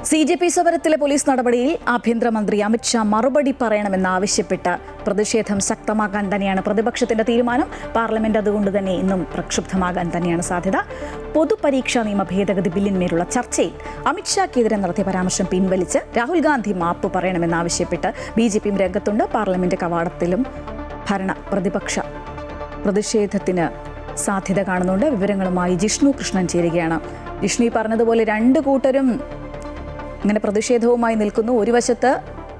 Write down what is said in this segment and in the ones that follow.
CJP സമരത്തിലെ police നടപടിയിൽ ആഭ്യന്തരമന്ത്രി അമിത് ഷാ മറുപടി പറയണമെന്നാവശ്യപ്പെട്ട് പ്രതിഷേധം ശക്തമാക്കാൻ തന്നെയാണ് പ്രതിപക്ഷത്തിന്റെ തീരുമാനം. പാർലമെന്റ് അതുകൊണ്ട് തന്നെ ഇന്നും പ്രക്ഷുബ്ധമാകാൻ തന്നെയാണ് സാധ്യത. പൊതുപരീക്ഷാ നിയമ ഭേദഗതി ബില്ലിന്മേലുള്ള ചർച്ചയിൽ അമിത് ഷാക്കെതിരെ നടത്തിയ പരാമർശം പിൻവലിച്ച് രാഹുൽ ഗാന്ധി മാപ്പ് പറയണമെന്നാവശ്യപ്പെട്ട് BJPയും രംഗത്തുണ്ട്. പാർലമെന്റ് കവാടത്തിലും പ്രതിപക്ഷ പ്രതിഷേധത്തിന് സാധ്യത കാണുന്നുണ്ട്. വിവരങ്ങളുമായി ജിഷ്ണു കൃഷ്ണൻ ചേരുകയാണ്. ജിഷ്ണു പറഞ്ഞതുപോലെ രണ്ട് കൂട്ടരും ഇങ്ങനെ പ്രതിഷേധവുമായി നിൽക്കുന്നു. ഒരു വശത്ത്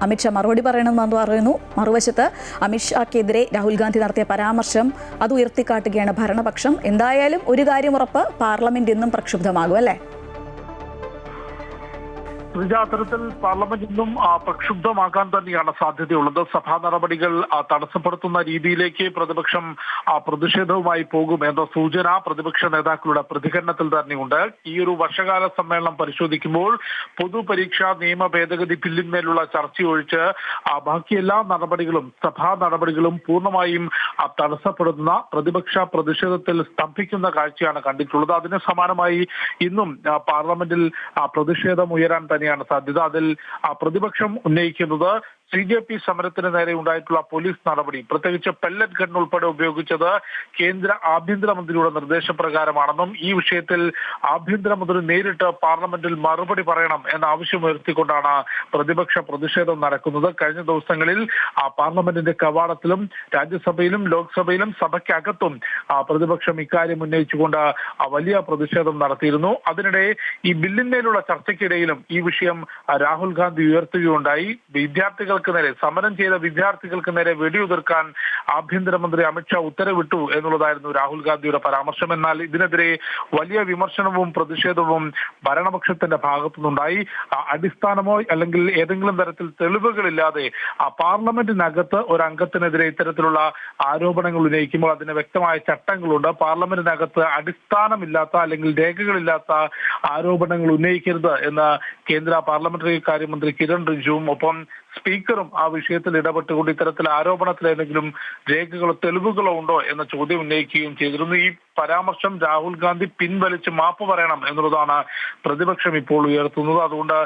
അമിത്ഷാ മറുപടി പറയണമെന്ന് പറയുന്നു, മറുവശത്ത് അമിത്ഷാക്കെതിരെ രാഹുൽ ഗാന്ധി നടത്തിയ പരാമർശം അത് ഉയർത്തിക്കാട്ടുകയാണ് ഭരണപക്ഷം. എന്തായാലും ഒരു കാര്യം ഉറപ്പ്, പാർലമെന്റ് ഇന്നും പ്രക്ഷുബ്ധമാകും അല്ലേ? അത്തരത്തിൽ പാർലമെന്റ് ഇന്നും പ്രക്ഷുബ്ധമാകാൻ തന്നെയാണ് സാധ്യതയുള്ളത്. സഭാ നടപടികൾ തടസ്സപ്പെടുത്തുന്ന രീതിയിലേക്ക് പ്രതിപക്ഷം പ്രതിഷേധവുമായി പോകുമെന്ന സൂചന പ്രതിപക്ഷ നേതാക്കളുടെ പ്രതികരണത്തിൽ തന്നെയുണ്ട്. ഈ ഒരു വർഷകാല സമ്മേളനം പരിശോധിക്കുമ്പോൾ പൊതുപരീക്ഷാ നിയമ ഭേദഗതി ബില്ലിന്മേലുള്ള ചർച്ചയൊഴിച്ച് ബാക്കി എല്ലാ നടപടികളും സഭാ നടപടികളും പൂർണ്ണമായും തടസ്സപ്പെടുന്ന പ്രതിപക്ഷ പ്രതിഷേധത്തിൽ സ്തംഭിക്കുന്ന കാഴ്ചയാണ് കണ്ടിട്ടുള്ളത്. അതിന് സമാനമായി ഇന്നും പാർലമെന്റിൽ പ്രതിഷേധം ഉയരാൻ തന്നെയാണ് സാധ്യത. അതിൽ പ്രതിപക്ഷം ഉന്നയിക്കുന്നത് CJP സമരത്തിന് നേരെ ഉണ്ടായിട്ടുള്ള പോലീസ് നടപടി, പ്രത്യേകിച്ച് പെല്ലറ്റ് ഗൺ ഉൾപ്പെടെ ഉപയോഗിച്ചത് കേന്ദ്ര ആഭ്യന്തരമന്ത്രിയുടെ നിർദ്ദേശപ്രകാരമാണെന്നും ഈ വിഷയത്തിൽ ആഭ്യന്തരമന്ത്രി നേരിട്ട് പാർലമെന്റിൽ മറുപടി പറയണം എന്ന ആവശ്യം ഉയർത്തിക്കൊണ്ടാണ് പ്രതിപക്ഷ പ്രതിഷേധം നടക്കുന്നത്. കഴിഞ്ഞ ദിവസങ്ങളിൽ പാർലമെന്റിന്റെ കവാടത്തിലും രാജ്യസഭയിലും ലോക്സഭയിലും സഭയ്ക്കകത്തും പ്രതിപക്ഷം ഇക്കാര്യം ഉന്നയിച്ചുകൊണ്ട് വലിയ പ്രതിഷേധം നടത്തിയിരുന്നു. അതിനിടെ ഈ ബില്ലിന്മേലുള്ള ചർച്ചയ്ക്കിടയിലും ഈ വിഷയം രാഹുൽ ഗാന്ധി ഉയർത്തുകയുണ്ടായി. സമരം ചെയ്ത വിദ്യാർത്ഥികൾക്ക് നേരെ വെടിയുതിർക്കാൻ ആഭ്യന്തരമന്ത്രി അമിത്ഷാ ഉത്തരവിട്ടു എന്നുള്ളതായിരുന്നു രാഹുൽ ഗാന്ധിയുടെ പരാമർശം. എന്നാൽ ഇതിനെതിരെ വലിയ വിമർശനവും പ്രതിഷേധവും ഭരണപക്ഷത്തിന്റെ ഭാഗത്തുനിന്നുണ്ടായി. അടിസ്ഥാനമോ അല്ലെങ്കിൽ ഏതെങ്കിലും തരത്തിൽ തെളിവുകളില്ലാതെ പാർലമെന്റിനകത്ത് ഒരു അംഗത്തിനെതിരെ ഇത്തരത്തിലുള്ള ആരോപണങ്ങൾ ഉന്നയിക്കുമ്പോൾ അതിന് വ്യക്തമായ ചട്ടങ്ങളുണ്ട്. പാർലമെന്റിനകത്ത് അടിസ്ഥാനമില്ലാത്ത അല്ലെങ്കിൽ രേഖകളില്ലാത്ത ആരോപണങ്ങൾ ഉന്നയിക്കരുത് എന്ന് കേന്ദ്ര പാർലമെന്ററി കാര്യമന്ത്രി കിരൺ റിജിജുവും ഒപ്പം സ്പീക്കറും ആ വിഷയത്തിൽ ഇടപെട്ടുകൊണ്ട് ഇത്തരത്തിൽ ആരോപണത്തിൽ ഏതെങ്കിലും രേഖകളോ തെളിവുകളോ ഉണ്ടോ എന്ന ചോദ്യം ഉന്നയിക്കുകയും ചെയ്തിരുന്നു. ഈ പരാമർശം രാഹുൽ ഗാന്ധി പിൻവലിച്ച് മാപ്പ് പറയണം എന്നുള്ളതാണ് പ്രതിപക്ഷം ഇപ്പോൾ ഉയർത്തുന്നത്. അതുകൊണ്ട്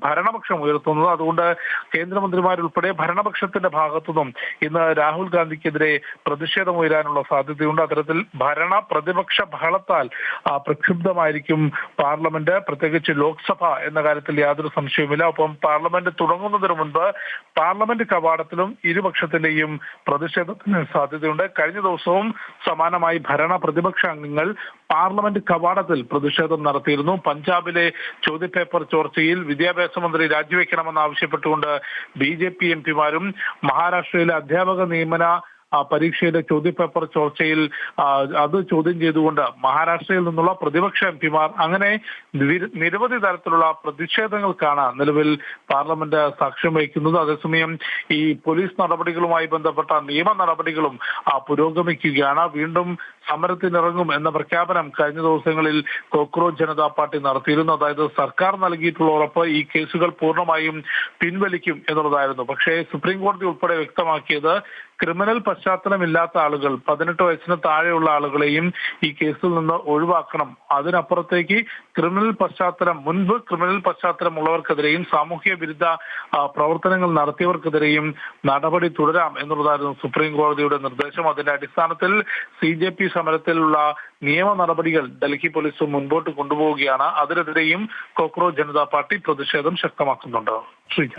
ഭരണപക്ഷം ഉയർത്തുന്നത്. അതുകൊണ്ട് കേന്ദ്രമന്ത്രിമാരുൾപ്പെടെ ഭരണപക്ഷത്തിന്റെ ഭാഗത്തുനിന്നും ഇന്ന് രാഹുൽ ഗാന്ധിക്കെതിരെ പ്രതിഷേധം ഉയരാനുള്ള സാധ്യതയുണ്ട്. അത്തരത്തിൽ പ്രതിപക്ഷ ബഹളത്താൽ പ്രക്ഷുബ്ധമായിരിക്കും പാർലമെന്റ്, പ്രത്യേകിച്ച് ലോക്സഭ എന്ന കാര്യത്തിൽ യാതൊരു സംശയവുമില്ല. ഒപ്പം പാർലമെന്റ് തുടങ്ങുന്നതിന് മുൻപ് പാർലമെന്റ് കവാടത്തിലും ഇരുപക്ഷത്തിന്റെയും പ്രതിഷേധത്തിന് സാധ്യതയുണ്ട്. കഴിഞ്ഞ ദിവസവും സമാനമായി പ്രതിപക്ഷ അംഗങ്ങൾ പാർലമെന്റ് കവാടത്തിൽ പ്രതിഷേധം നടത്തിയിരുന്നു. പഞ്ചാബിലെ ചോദ്യപേപ്പർ ചോർച്ചയിൽ വിദ്യാഭ്യാസ മന്ത്രി രാജിവെക്കണമെന്ന് ആവശ്യപ്പെട്ടുകൊണ്ട് BJP MPമാരും മഹാരാഷ്ട്രയിലെ അധ്യാപക നിയമന പരീക്ഷയുടെ ചോദ്യപേപ്പർ ചോർച്ചയിൽ അത് ചോദ്യം ചെയ്തുകൊണ്ട് മഹാരാഷ്ട്രയിൽ നിന്നുള്ള പ്രതിപക്ഷ MPമാർ അങ്ങനെ നിരവധി തരത്തിലുള്ള പ്രതിഷേധങ്ങൾക്കാണ് നിലവിൽ പാർലമെന്റ് സാക്ഷ്യം വഹിക്കുന്നത്. അതേസമയം ഈ പോലീസ് നടപടികളുമായി ബന്ധപ്പെട്ട നിയമ നടപടികളും പുരോഗമിക്കുകയാണ്. വീണ്ടും സമരത്തിനിറങ്ങും എന്ന പ്രഖ്യാപനം കഴിഞ്ഞ ദിവസങ്ങളിൽ കോക്രോച്ച് ജനതാ പാർട്ടി നടത്തിയിരുന്നു. അതായത് സർക്കാർ നൽകിയിട്ടുള്ള ഉറപ്പ് ഈ കേസുകൾ പൂർണ്ണമായും പിൻവലിക്കും എന്നുള്ളതായിരുന്നു. പക്ഷേ സുപ്രീം കോടതി ഉൾപ്പെടെ വ്യക്തമാക്കിയത് ക്രിമിനൽ പശ്ചാത്തലമില്ലാത്ത ആളുകൾ, 18 വയസ്സിന് താഴെയുള്ള ആളുകളെയും ഈ കേസിൽ നിന്ന് ഒഴിവാക്കണം. അതിനപ്പുറത്തേക്ക് മുൻപ് ക്രിമിനൽ പശ്ചാത്തലമുള്ളവർക്കെതിരെയും സാമൂഹ്യ വിരുദ്ധ പ്രവർത്തനങ്ങൾ നടത്തിയവർക്കെതിരെയും നടപടി തുടരാം എന്നുള്ളതായിരുന്നു സുപ്രീം കോടതിയുടെ നിർദ്ദേശം. അതിന്റെ അടിസ്ഥാനത്തിൽ CJP സമരത്തിലുള്ള നിയമ നടപടികൾ ഡൽഹി പോലീസ് മുൻപോട്ട് കൊണ്ടുപോവുകയാണ്. അതിനെതിരെയും കോക്രോച്ച് ജനതാ പാർട്ടി പ്രതിഷേധം ശക്തമാക്കുന്നുണ്ട്. ശ്രീജ.